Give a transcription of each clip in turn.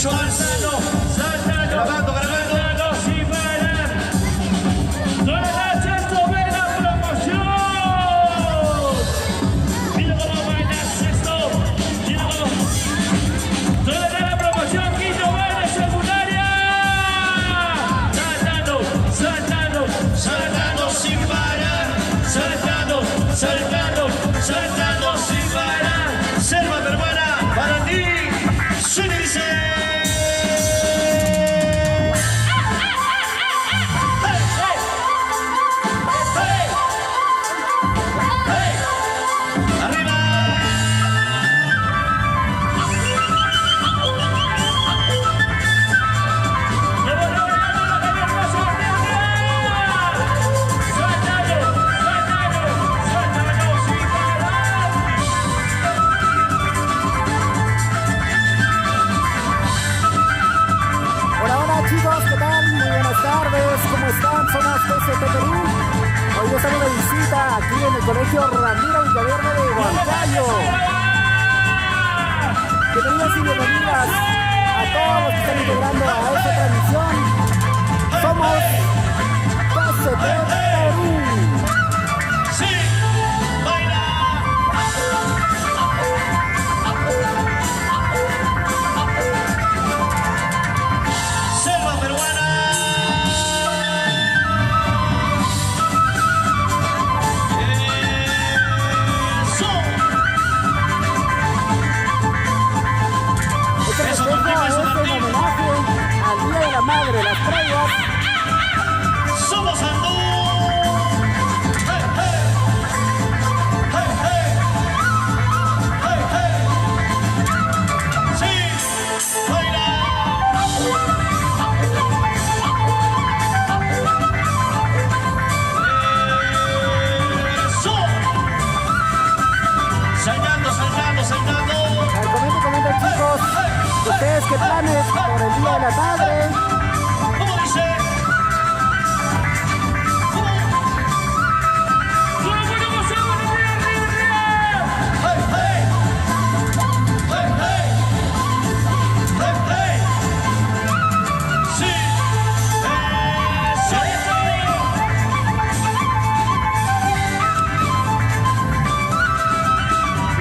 mucho más. Grabando, grabando. Sin parar. Soledad Sexto ve la promoción. Mira cómo baila Sexto. Mira cómo. Soledad la promoción. Quinto baile secundaria. Saltando, saltando, Saltando sin parar. saltando, saltando, saltando sin parar. Selva peruana para ti. Suena y dice. ¿Cómo están? Somos TCT Perú. Hoy estamos de visita aquí en el Colegio Ramiro Villaverde de Huancayo. Bienvenidos y bienvenidas a todos los que están integrando a esta transmisión. Somos TCT Perú. Sí, baila. Selva peruana. Este festejo es en homenaje al Día de la Madre, las previas. Somos Andú. Hey, hey. Hey, hey. Hey, hey. Sí, baila. Eso. Saltando, saltando, saltando. Comenten chicos, ustedes qué planes por el Día de la Madre. ¿Cómo dice? Hey, hey. Hey, hey. Hey, hey. Sí. Eso.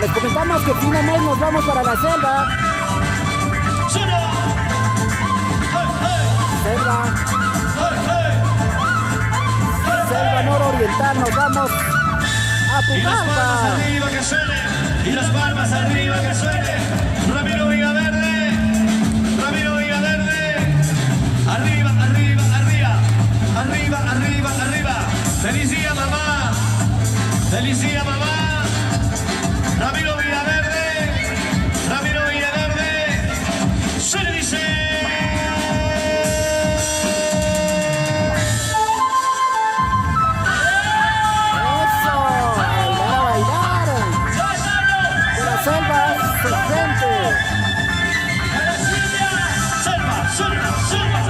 Les comentamos que fin de mes nos vamos para la selva. Suena. Hey, hey. Selva nororiental, nos vamos a Y las palmas Pucallpa. arriba que suene. Y las palmas arriba que suene. Ramiro Villaverde. Ramiro Villaverde. Arriba, arriba, arriba. Arriba, arriba, arriba. Feliz día, mamá. Feliz día, mamá. Ramiro Villaverde. Ramiro Villaverde. Se le dice. Eso, bailar, bailar. De la selva, su gente. Selva, selva, selva.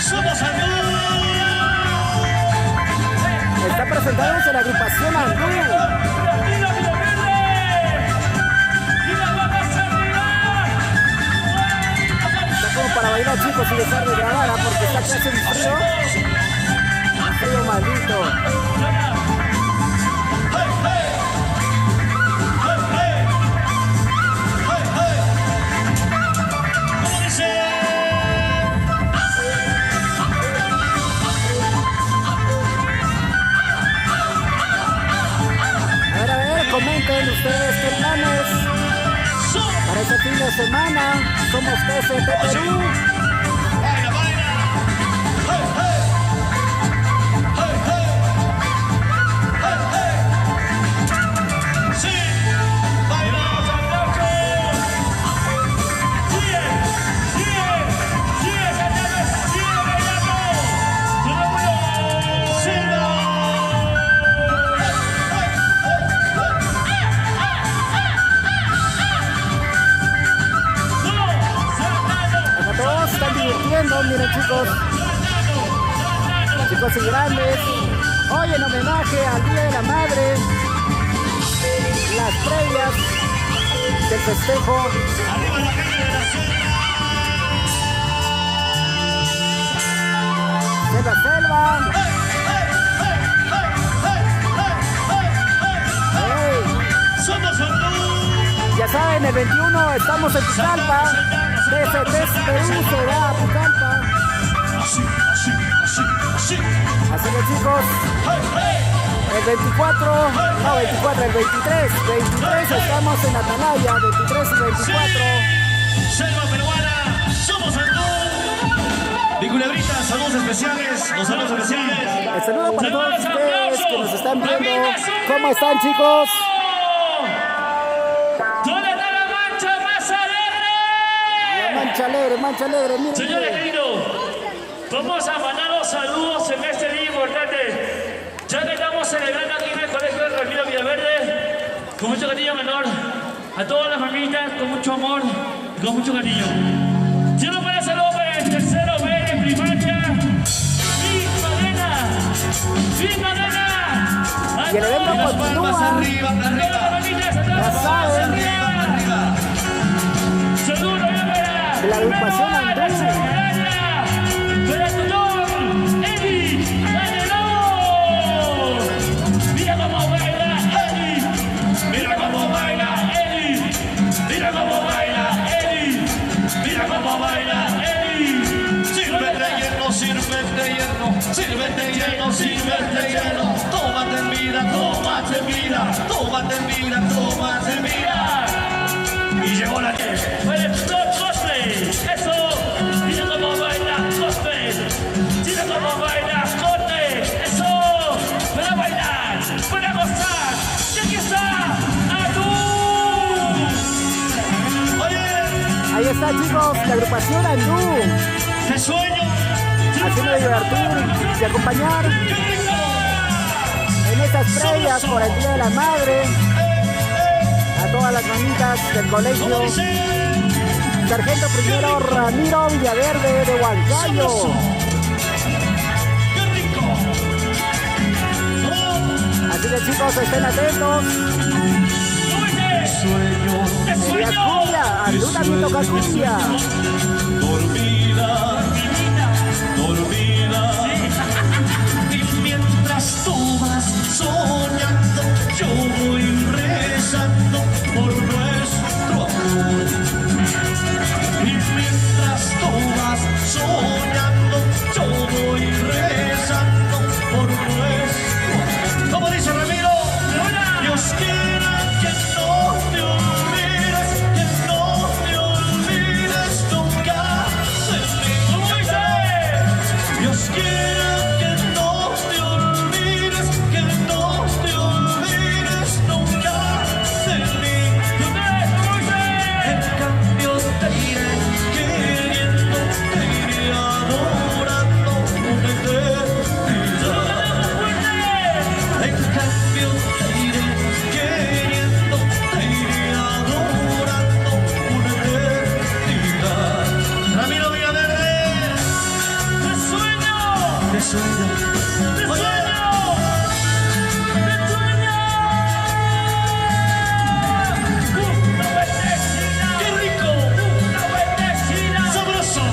Somos Andú. Está presentándose la agrupación Andú. Está como para bailar chicos y dejar de grabar, ¿ah? Porque está casi en frío. Un frío maldito. Hey, hey. Hey, hey. Hey, hey. ¿Cómo dice? A ver, comenten ustedes qué planes para este fin de semana. Somos TCT Perú. Baila, baila. Hey, hey. Hey, hey. Hey, hey. Sí, baila. Acá todos se están divirtiendo, miren chicos. Chicos y grandes. Hoy en homenaje al Día de la Madre. Las previas del festejo. Arriba la gente de la zona. en la selva. Hey. Somos Honduras. Ya saben, el 21 estamos en Pucallpa. TFT Perú se va a Pucallpa. Así. Así que chicos, el 24, no 24, el 23 estamos en Atalaya, 23 y 24. Selva peruana, somos Honduras. Mi culebrita, saludos especiales, los saludos especiales. El saludo para todos ustedes que nos están viendo. ¿Cómo están, chicos? ¿Dónde está la mancha más alegre? La mancha alegre, miren. Señores queridos, vamos a mandar los saludos en este día importante. Ya que estamos celebrando aquí en el Colegio de Ramiro Villaverde, con mucho cariño menor, a todas las mamitas, con mucho amor y con mucho cariño. Quiero para saludos para el tercero B de primaria, Big Magana. Y el evento continúa. Arriba. Ya saben. Saludos para La agrupación Andrés. para Tulón, Eli, Ganelón. Mira cómo baila Eli, mira cómo baila Eli, mira cómo baila Eli, mira cómo baila Eli. Sírvete lleno. Tómate vida. Y llegó la que fue el cosplay. Eso, mira cómo baila cosplay. Mira cómo baila cosplay. Eso, para bailar, para gozar. Y aquí está, Adu. Oye, Ahí está, chicos, la agrupación Andú. te sueño. Haciendo divertir y acompañar en estas previas por el Día de la Madre a todas las mamitas del colegio. ¿Cómo dice? Sargento primero Ramiro Villaverde de Huancayo. ¡Qué rico! Oh, Así que chicos, estén atentos. sueño. Y la cumbia, Andú también toca cumbia. Dormida. Y mientras tú vas soñando, yo voy rezando por nuestro amor. Y mientras tú vas soñando, yo voy rezando por nuestro amor. ¿Cómo dice Ramiro? Dios quiera que no te olvides, que no te olvides nunca de mí. Dios quiera que no te olvides, que no te olvides nunca de mí. En cambio te iré queriendo, te iré adorando una eternidad. En cambio te iré queriendo, te iré adorando una eternidad. Ramiro Villaverde. ¡Te sueño! ¡Oye! ¡Qué rico! ¡Sabroso!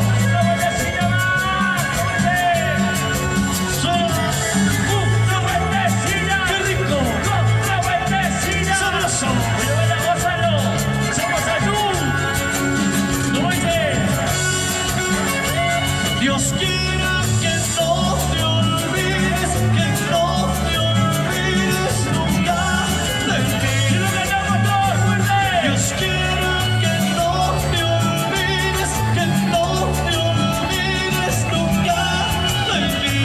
¡Qué rico! ¡Sabroso! Dios quiera que no te olvides, que no te olvides nunca de mí. Dios quiera que no te olvides, que no te olvides nunca de mí.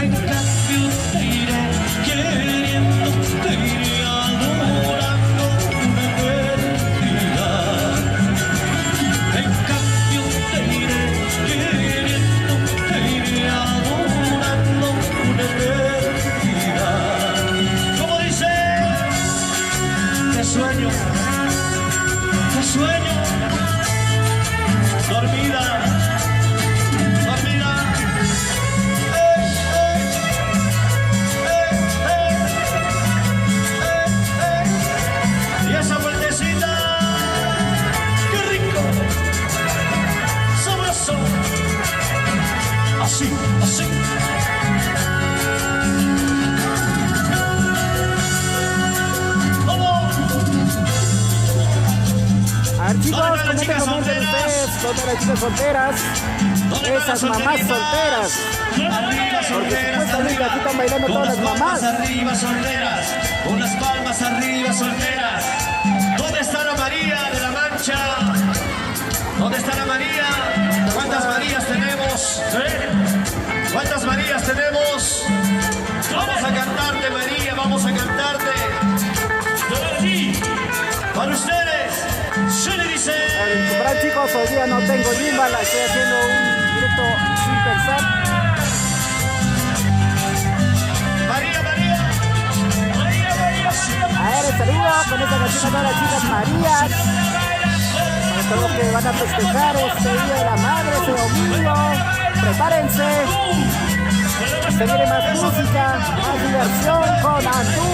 En cambio te iré queriendo, te iré adorando una eternidad. En cambio te iré queriendo, te iré adorando una eternidad. ¿Cómo dice? Te sueño, dormida. Y esa vueltecita, qué rico. Sabroso. las chicas comenten solteras? ustedes, todas las chicas solteras, ¿Dónde van las esas mamás solteritas? solteras. Arriba solteras, supuestamente aquí están bailando con todas las las palmas mamás. arriba solteras, con las palmas arriba solteras. ¿Dónde está la María de la Mancha? ¿Dónde está la María? ¿Cuántas Marías tenemos? ¿Cuántas Marías tenemos? Vamos a cantarte, María, vamos a cantarte. Para ustedes, se le dice... Para chicos, hoy día no tengo gimbal, estoy haciendo un directo sin pensar. María, María. María, María, María. A ver, el saludo con esta canción a todas las chicas Marías. Para todos los que van a festejar este Día de la Madre, este domingo. Prepárense. Se viene más música, más diversión con Antú.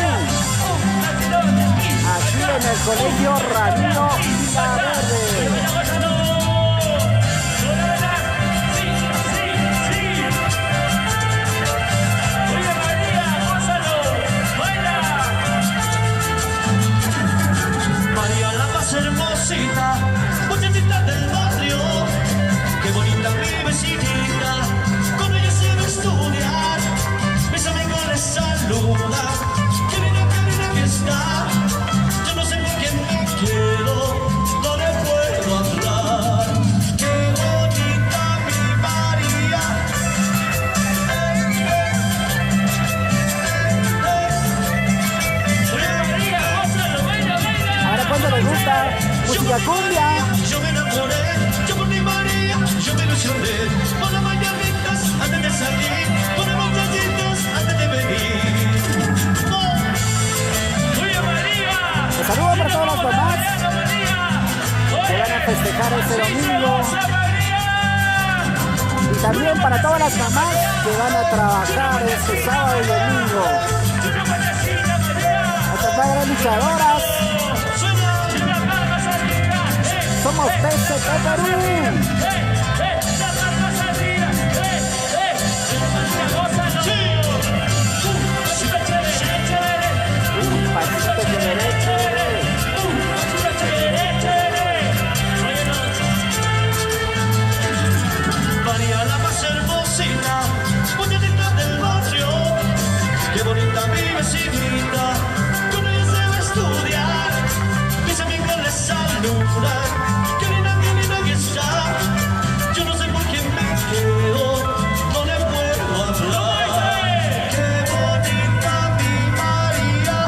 Aquí en el colegio Ramiro Villaverde. María la más hermosita, muchachita del barrio, qué bonita mi vecinita, con ella se va a estudiar, mis amigos les saludan, qué linda que está, yo no sé por quién me quedo, no le puedo hablar, qué bonita mi María. Ahora cuánto les gusta música cumbia. Yo me enamoré, yo por mi María, yo me ilusioné, por las mañanitas antes de salir, por las montañitas antes de venir. ¡Oye, María! Un saludo para todas las mamás que van a festejar este domingo. Y también para todas las mamás que van a trabajar este sábado y domingo. Nuestras madres luchadoras. Somos TCT Perú. Pasito de derecha. María la más hermosita, muñequita del barrio, qué bonita mi vecinita, con ella se va a estudiar, mis amigos les saludan. Que está, yo no sé por quién me quedo, no le puedo hablar. Qué bonita mi María.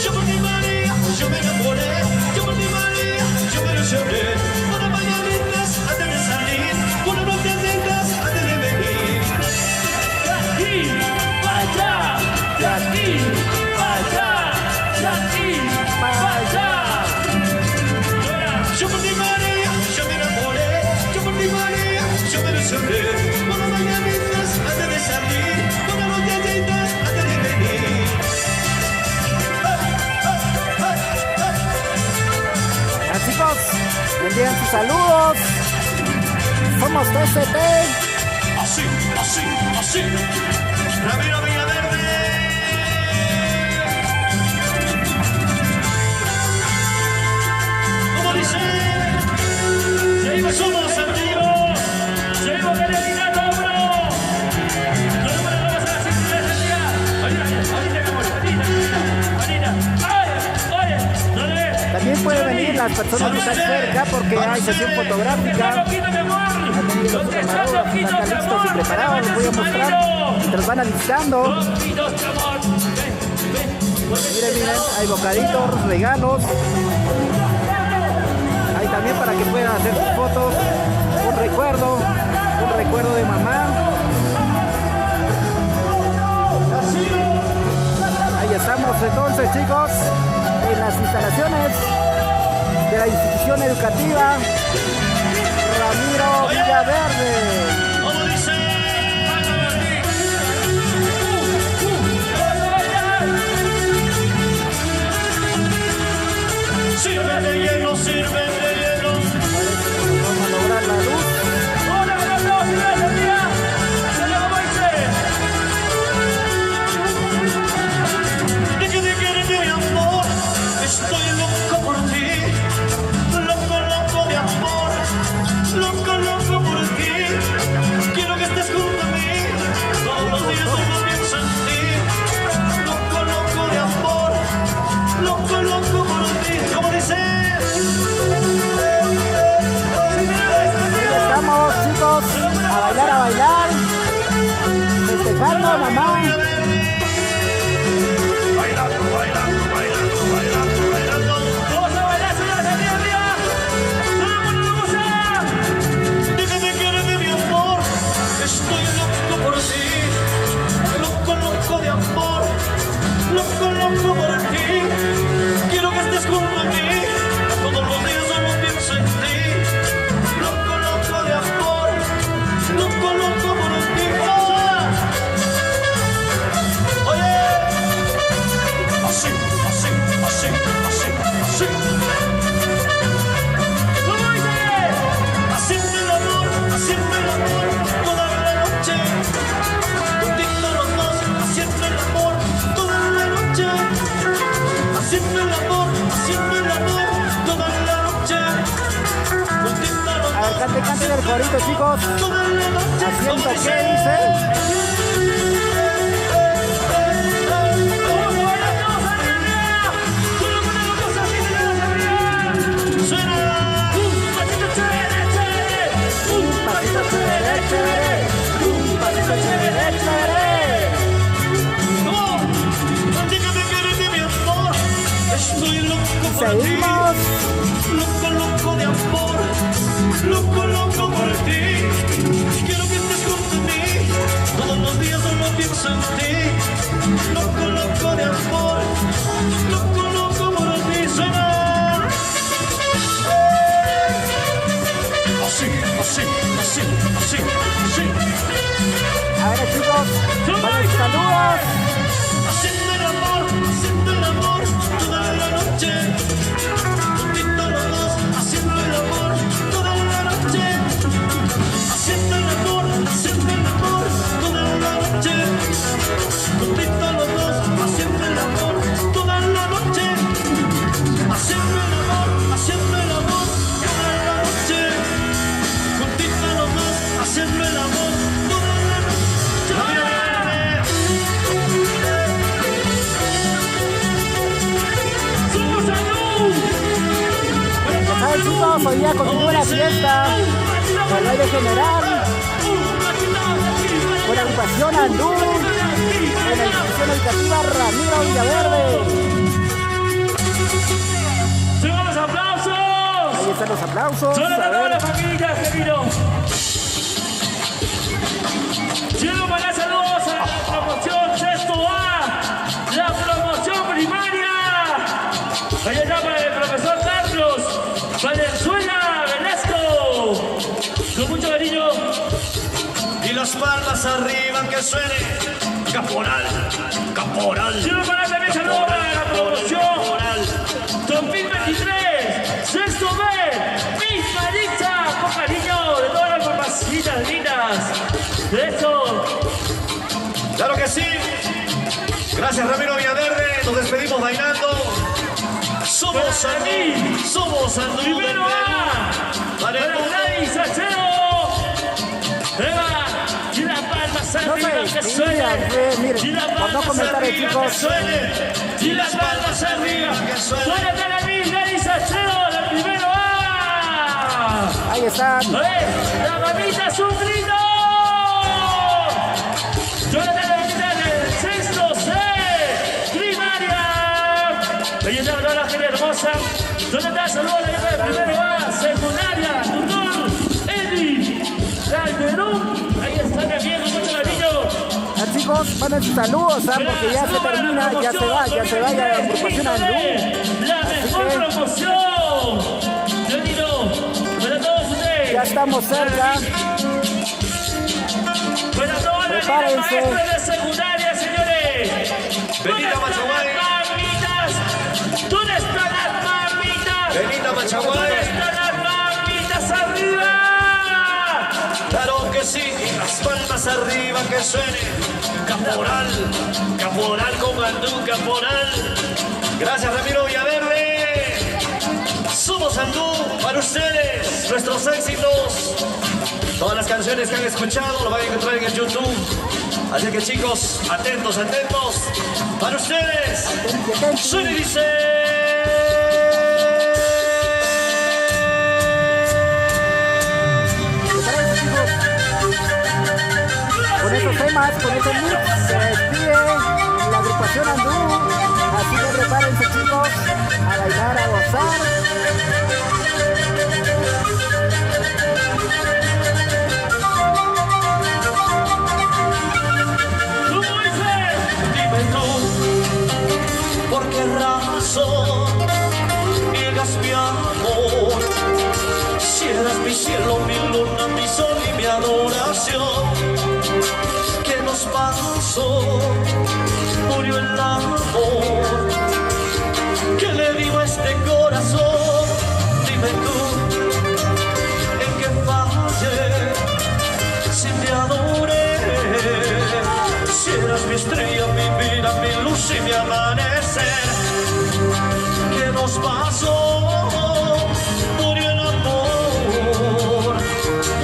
Yo por mi María, yo me enamoré, yo por mi María, yo me ilusioné, por las mañanitas antes de salir, por las nochecitas antes de venir. De aquí para allá, de aquí para allá. Yo por mi María, yo me enamoré, yo por mi María, yo me ilusioné, por las mañanitas antes de salir, por las nochecitas antes de venir. Ya, chicos, me envían sus saludos. Somos TCT. Así, así, así. Ramiro Villaverde. ¿Cómo dice? Somos amigos. Seguimos con el Minato, bro. Nos vamos a la siguiente día. Ahorita, mi amor, ahorita. Oye, También pueden venir las personas que están cerca porque hay sesión fotográfica. También los camarógrafos están listos y preparados. Les voy a mostrar mientras van alistando. Miren, miren, hay bocaditos, regalos. Hay también para que puedan hacer sus fotos. Un recuerdo de mamá. Ahí estamos entonces, chicos, en las instalaciones de la institución educativa Ramiro Villaverde. ¿Cómo dice? Sirve de hielo, sirve de hielo. Vamos a lograr la luz. hola, loco, loco por ti. Quiero que estés junto a mí. Todos los días solo pienso en ti. Loco, loco de amor. Loco, loco por ti. ¿Cómo dices? Estamos, chicos, a bailar, a bailar. Festejando, mamá. Bailando, bailando, bailando, bailando, bailando. Vamos a bailar, señores, arriba, arriba. ¡Vamos, vamos! Déjame quererme, mi amor. Estoy loco por ti. Loco, loco de amor. Loco, loco por ti. Quiero que estés junto a mí. Todos los días solo pienso en ti. Loco, loco de amor. Loco, loco por ti. ¡Oh! Oye. Así, así, así, así, así. ¿Cómo dice? Haciendo el amor toda la noche. Juntitos los dos, haciendo el amor toda la noche. Haciendo el amor toda la noche. Juntitos los A ver, dos, cante, cante el corito, chicos. toda la noche. Haciendo ¿Cómo qué dice. ¡Vamos a bailar todos arriba! ¡Solo con una cosa así, señores, arriba! Suena. ¡Pasito chévere, chévere! Pasito chévere, chévere. Pasito chévere, chévere. Oh, dígame que eres mi amor. Estoy loco por ti. Seguimos. Loco, loco de amor. Loco, loco por ti. Quiero que estés junto a mí. Todos los días solo pienso en ti. Loco, loco de amor. Loco, loco por ti. Suena. Así, así, así, así, así. A ver, chicos, buenos saludos. Haciendo el amor toda la noche. Juntitos los dos, haciendo el amor toda la noche. Haciendo el amor toda la noche. Juntitos los dos, haciendo el amor toda la noche. Haciendo el amor toda la noche. Juntitos los dos, haciendo el amor toda la noche. ¡Somos salud! ¿Saben, chicos? Hoy día continúa la fiesta. Con el aire general. Con la agrupación Andú. En la institución educativa Ramiro Villaverde. ¡Tengan los aplausos! Ahí están los aplausos. ¡Solo A para toda la ver. familia, querido! Quiero mandar saludos a la promoción Sexto A, la promoción primaria. Allá está para el profesor Carlos Valenzuela Velasco. Con mucho cariño. Y las palmas arriba que suene. Caporal, caporal. Quiero mandar también saludos para la promoción 2023, Sexto B, Miss Maritza, con cariño de todas las mamacitas lindas. De eso. Claro que sí. Gracias, Ramiro Villaverde. Nos despedimos bailando. Somos Andú. Somos Andú. Primero A, para Gladys Salcedo. Eva, y las palmas No arriba me que despidan, suene. miren, Y las por no palmas comentar, arriba que chicos. suene. Y las palmas arriba que suene. ¿Dónde está la Miss Gladys Salcedo? La primero A. Ahí están. La mamita es un grito. Yo la tengo del sexto C, primaria. Ahí está toda la gente hermosa. ¿Dónde está? Saludos a la gente de primero A, secundaria, tutor, Eddie, Calderón. Ahí está mi amigo, mucho cariño. Ah, chicos, manden sus saludos, porque ya se termina, ya se va la agrupación Andú. La mejor promoción. Yo digo, para todos ustedes. Ya estamos cerca. Para todas las Prepárense. maestras de secundaria, señores. Benita Machaguay. ¿Dónde están las mamitas? Benita ¿Dónde Machaguay. están las mamitas arriba? Claro que sí. Y las palmas arriba que suene. Caporal, caporal con Andú, caporal. Gracias, Ramiro Villaverde. Somos Somos Andú para ustedes, nuestros éxitos. Todas las canciones que han escuchado lo van a encontrar en el YouTube. Así que chicos, atentos, atentos. Para ustedes, suena y dice... Con esos temas, con ese mix, se despide la agrupación Andú. Así que prepárense, chicos, a bailar, a gozar. Dime tú, ¿por qué razón niegas mi amor? Si eras mi cielo, mi luna, mi sol y mi adoración. ¿Qué nos pasó? Murió el amor. ¿Qué le digo a este corazón? Dime tú, ¿en qué fallé? Si te adoré, si eras mi estrella, mi vida, mi luz y mi amanecer. ¿Qué nos pasó? Murió el amor.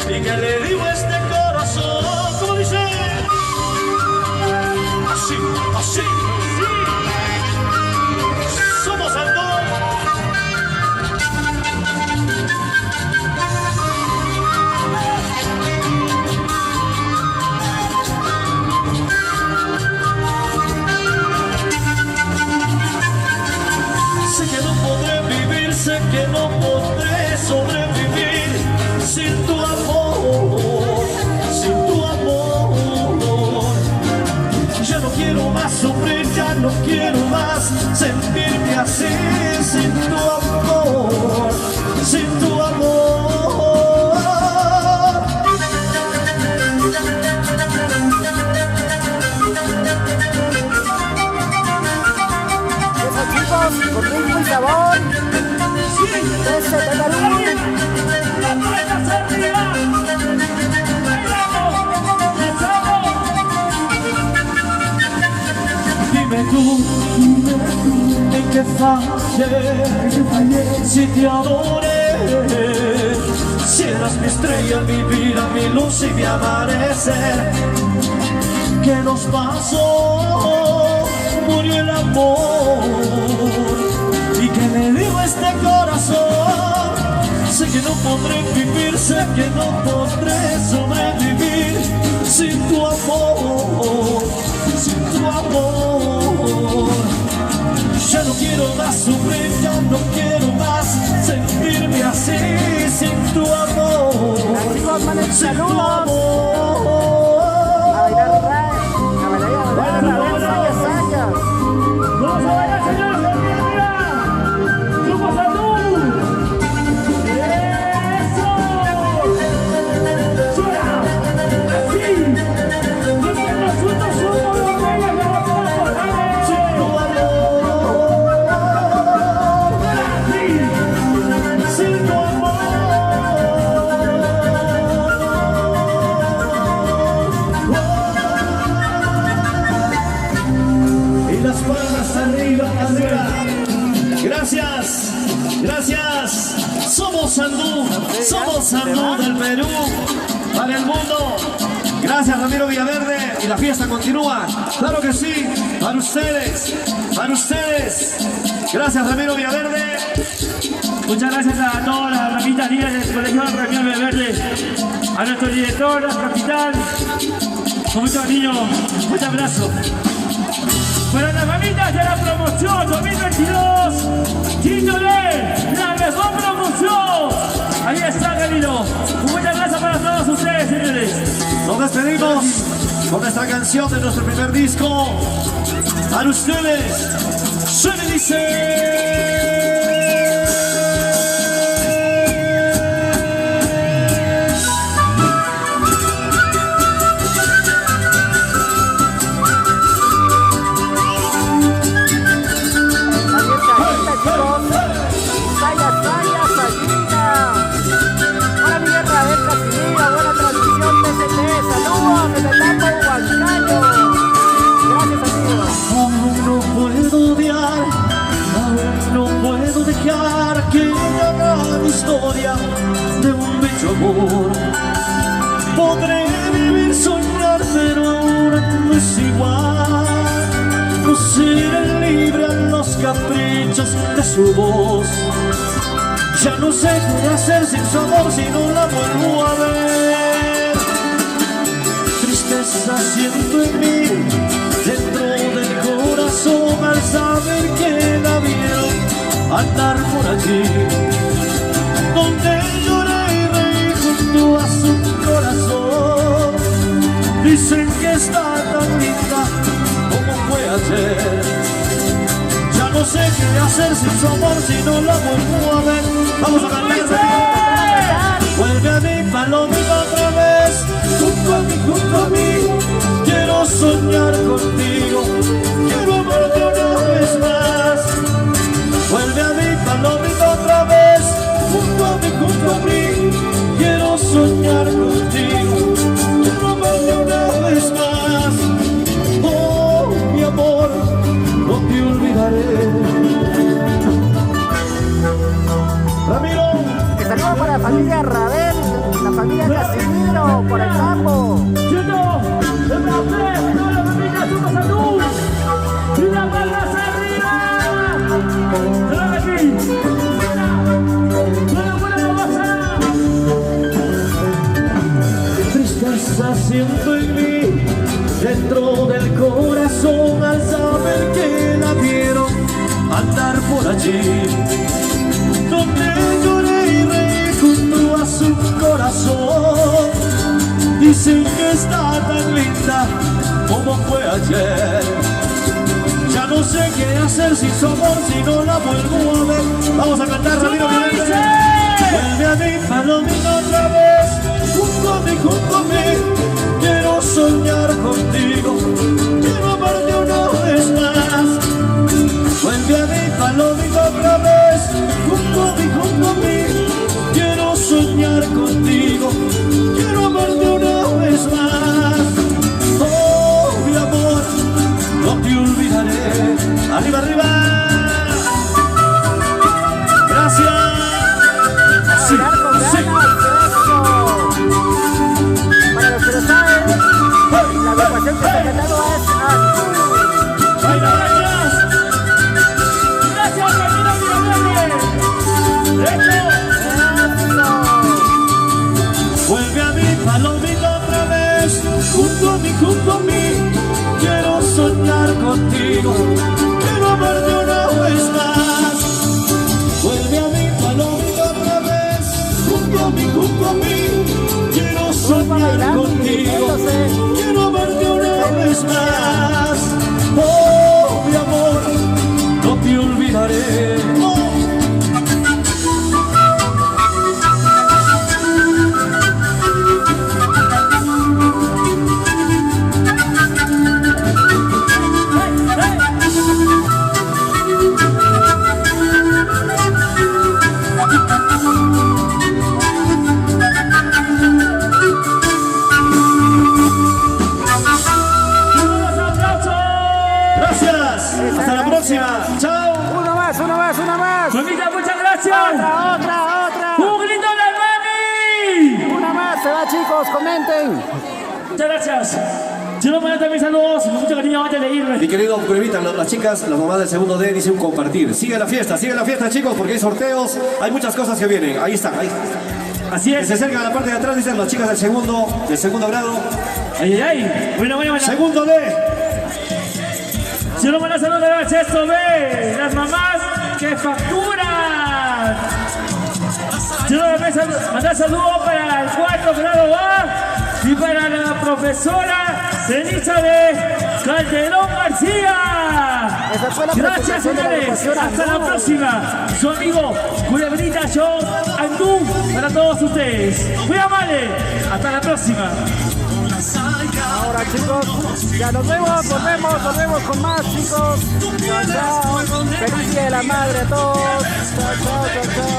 ¿Y qué le digo a este corazón? ¿Cómo dice? Así, así, sí. Somos Andú. Sé que no podré vivir, sé que no podré sobrevivir sin tu amor, sin tu amor. Ya no quiero más sufrir, ya no quiero más sentirme así sin tu amor, sin tu amor. Eso, chicos, con ritmo y sabor. Desde Perú. ¡Las palmas arriba! ¡Bailamos! ¡Lanzamos! Dime tú, ¿en qué fallé? Si te adoré, si eras mi estrella, mi vida, mi luz y mi amanecer. ¿Qué nos pasó? Murió el amor. ¿Y qué le digo a este corazón? Sé que no podré vivir, sé que no podré sobrevivir sin tu amor, sin tu amor. Ya no quiero más sufrir, ya no quiero más sentirme así sin tu amor, Chicos, manden sin tu saludos. amor. A bailar sayas. ¡Vamos a bailar, señores! ¡Mira! ¡Somos Andú! ¡Eso! ¡Suena! ¡Así! ¡Porque nosotros somos los reyes de la paz! Sin tu amor, sin tu amor. Y las palmas arriba, arriba. Gracias, gracias. Somos Andú, somos Andú del Perú para el mundo. Gracias, Ramiro Villaverde, y la fiesta continúa. Claro que sí, para ustedes, para ustedes. Gracias, Ramiro Villaverde. Muchas gracias a todas las ramitas líderes del Colegio Ramiro Villaverde, a nuestro director, a capitán, con mucho cariño, un abrazo. Para las ramitas de la promoción 2022, Chindolé, la mejor promoción. Ahí está, querido. Muchas gracias para todos ustedes, señores. Nos despedimos con nuestra canción de nuestro primer disco. Para ustedes, suena y dice... Aún no puedo odiar, aún no puedo amor. Podré vivir, soñar, pero ahora no es igual. No seré libre a los caprichos de su voz. Ya no sé qué hacer sin su amor si no la vuelvo a ver. Tristeza siento en mí, dentro del corazón, al saber que la vieron andar por allí, donde lloré y reí junto a su corazón. Dicen que está tan linda como fue ayer. Ya no sé qué hacer sin su amor si no la vuelvo a ver. Vamos a cantar. Vuelve a mi palomita otra vez, junto a mí. Quiero soñar contigo, quiero amarte una vez más. Vuelve a mi palomita otra vez, junto a mí. Quiero soñar contigo, quiero amarte una vez más. Oh, mi amor, no te olvidaré. Ramiro. Saludos para la familia Rabel, la familia Casimiro, por el campo. Chuto, de Brasil, toda la familia Suma Salud. Y las palmas arriba. Traga aquí. Buena babosa. Tristeza siento en mí, dentro del corazón, al saber que la vieron andar por allí, donde lloré y reí junto a su corazón. Dicen que está tan linda como fue ayer. Ya no sé qué hacer sin su amor si no la vuelvo a ver. Vamos a cantar, Ramiro. Vuelve a mi palomita otra vez, junto a mí. Quiero soñar contigo, quiero amarte una vez más. Vuelve a mi palomita otra vez, junto a mí. Quiero soñar contigo, quiero amarte una vez más. Oh, mi amor, no te olvidaré. Arriba, arriba. Gracias. Sí, sí. Para los que lo saben, la agrupación que está cantando es Azul. ¡Ay, gracias! ¡Gracias, Ramiro Villaverde! Vuelve a mi palomita otra vez, junto a mí. Quiero soñar contigo, quiero amarte una vez más. Vuelve a mi palomita otra vez, junto a mí. Quiero soñar contigo, quiero amarte una vez más. Oh, mi amor, no te olvidaré. Oh. Hasta la próxima. Chao. Una más. Mamita, muchas gracias. Otra. ¡Un grito de mami! Una más, se va, chicos, comenten. Muchas gracias. Quiero mandar también saludos, mucho cariño antes de irme. Mi querido Cuevita, las chicas, las mamás del segundo D dicen compartir. Sigue la fiesta, chicos, porque hay sorteos, hay muchas cosas que vienen. Ahí está. Así Que es. se acercan a la parte de atrás, dicen las chicas del segundo grado. Ay. Bueno. Segundo D. Quiero mandar saludos a Chesto B, las mamás que facturan. Quiero mandar saludos para el 4 grado A y para la profesora Denisa de Calderón García. Esa fue la Gracias, presentación de la señores. agrupación Hasta la Andú. próxima. Su amigo Culebrita John Andú para todos ustedes. Muy amable. Hasta la próxima. Ahora, chicos, ya nos vemos con más, chicos. Chao. Feliz Día de la Madre a todos. Chao.